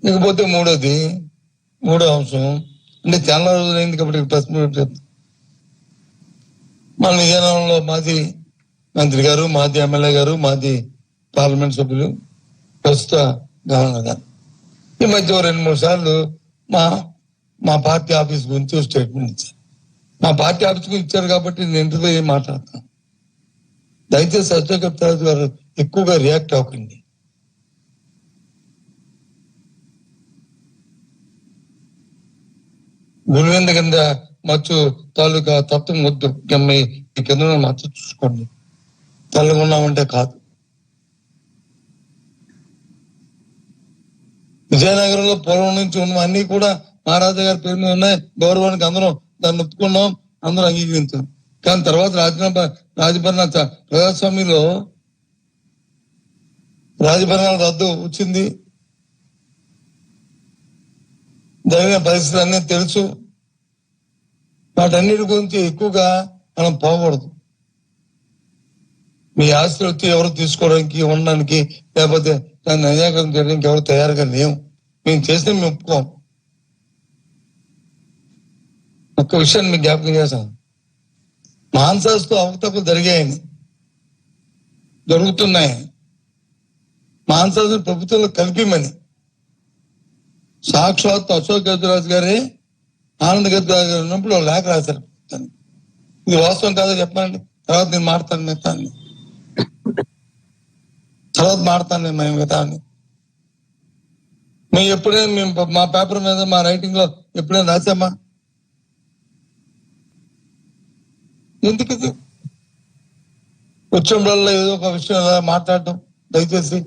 ఇకపోతే మూడో అంశం అంటే చాలా రోజులు అయింది కాబట్టి ప్రెస్ మీట్ మన విజయనగరంలో మాజీ మంత్రి గారు, మాజీ ఎమ్మెల్యే గారు, మాజీ పార్లమెంట్ సభ్యులు, ప్రస్తుత గవర్నర్ గారు ఈ మధ్య 2-3 సార్లు మా పార్టీ ఆఫీస్ గురించి స్టేట్మెంట్ ఇచ్చారు. మా పార్టీ ఆఫీస్ గురించి ఇచ్చారు కాబట్టి నేను ఇంటర్వ్యూ ఏం మాట్లాడతాను. దయచేసి అశోక్ గజపతిరాజు గారు ఎక్కువగా రియాక్ట్ అవ్వకండి. గురువింద కింద మచ్చు తాలూకా తత్వం వద్దు, మీ కింద మచ్చ చూసుకోండి. తెల్లగొన్నామంటే కాదు. విజయనగరంలో పూర్వం నుంచి ఉన్న అన్ని కూడా మహారాజా గారి పేరు మీద ఉన్నాయి. గౌరవానికి అందరం దాన్ని ఒప్పుకున్నాం, అందరూ అంగీకరించాం. కానీ తర్వాత రాజభరణ ప్రజాస్వామ్యంలో రాజభరణాల రద్దు వచ్చింది. జరిగిన పరిస్థితులు అన్నీ తెలుసు. వాటన్నిటి గురించి ఎక్కువగా మనం పోకూడదు. మీ ఆస్తులు వచ్చి ఎవరు తీసుకోవడానికి, ఉండడానికి, లేకపోతే దాన్ని అన్యాయం చేయడానికి ఎవరు తయారుగా లేవు. మేము చేస్తే మేము ఒప్పుకోం. ఒక్క విషయాన్ని మీకు జ్ఞాపకం చేశాను. మాన్సాస్తో అవతకులు జరుగుతున్నాయి. మాన్సాస్ ప్రభుత్వంలో కలిపిమని సాక్షాత్ అశోక్ గజపతిరాజు గారే ఆనంద్ గజపతిరాజు గారు ఉన్నప్పుడు లేఖ రాశారు. ఇది వాస్తవం కాదో చెప్పండి, తర్వాత నేను మాడతాను మిగతాన్ని, మేము మిగతాన్ని. మేము ఎప్పుడైనా మా పేపర్ మీద మా రైటింగ్ లో ఎప్పుడైనా రాసామా? ఎందుకు ఇది వచ్చినప్పుడల్లా ఏదో ఒక విషయం మాట్లాడటం? దయచేసి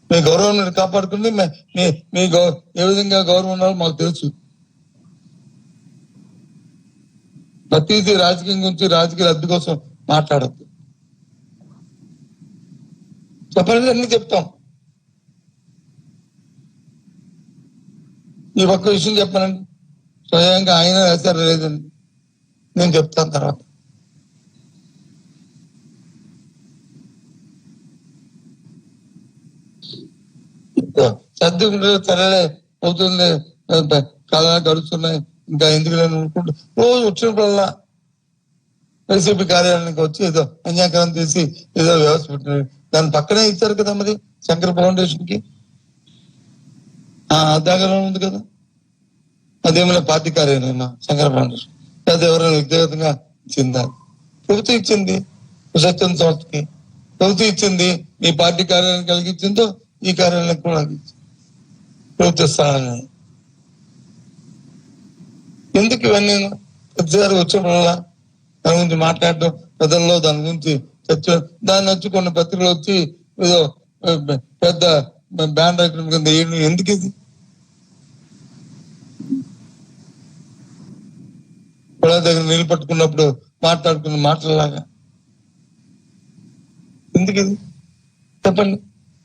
మీ గౌరవం మీరు కాపాడుకుంది. మీ ఏ విధంగా గౌరవం ఉన్నారో మాకు తెలుసు. ప్రతిదీ రాజకీయం గురించి, రాజకీయ రద్దు కోసం మాట్లాడద్దు. చెప్పండి, అన్ని చెప్తాం. ఈ ఒక్క విషయం చెప్పానండి, స్వయంగా ఆయన రాశారు లేదండి, నేను చెప్తాను తర్వాత. సర్ది సరే అవుతుంది, కాలాలు గడుస్తున్నాయి, ఇంకా ఎందుకు నేను అనుకుంటూ రోజు వచ్చినప్పుడల్లా వైసీపీ కార్యాలయానికి వచ్చి ఏదో అన్యాకరం తీసి ఏదో వ్యవస్థ పెట్టినారు. దాని పక్కనే ఇచ్చారు కదా మరి శంకర్ ఫౌండేషన్ కి, దగ్గర ఉంది కదా. అదేమైనా పార్టీ కార్యాలయమా శంకర్ ఫౌండేషన్? అది ఎవరైనా వ్యక్తిగతంగా ఇచ్చిందా? ప్రభుత్వం ఇచ్చింది. సత్యం సంస్థకి ప్రభుత్వం ఇచ్చింది. మీ పార్టీ కార్యాలయం కలిగించిందో ఈ కార్యాలయం కూడా ప్రభుత్వ స్థానాన్ని. ఎందుకు ఇవన్నీ ప్రతిసారి వచ్చినప్పుడల్లా దాని గురించి మాట్లాడటం, ప్రజల్లో దాని గురించి చర్చ, దాన్ని వచ్చి కొన్ని పత్రికలు వచ్చి ఏదో పెద్ద బ్యాండ్ రైటర్ కింద ఎందుకు ఇది? పొల దగ్గర నీళ్ళు పట్టుకున్నప్పుడు మాట్లాడుకున్న మాటలలాగా ఎందుకు ఇది? చెప్పండి.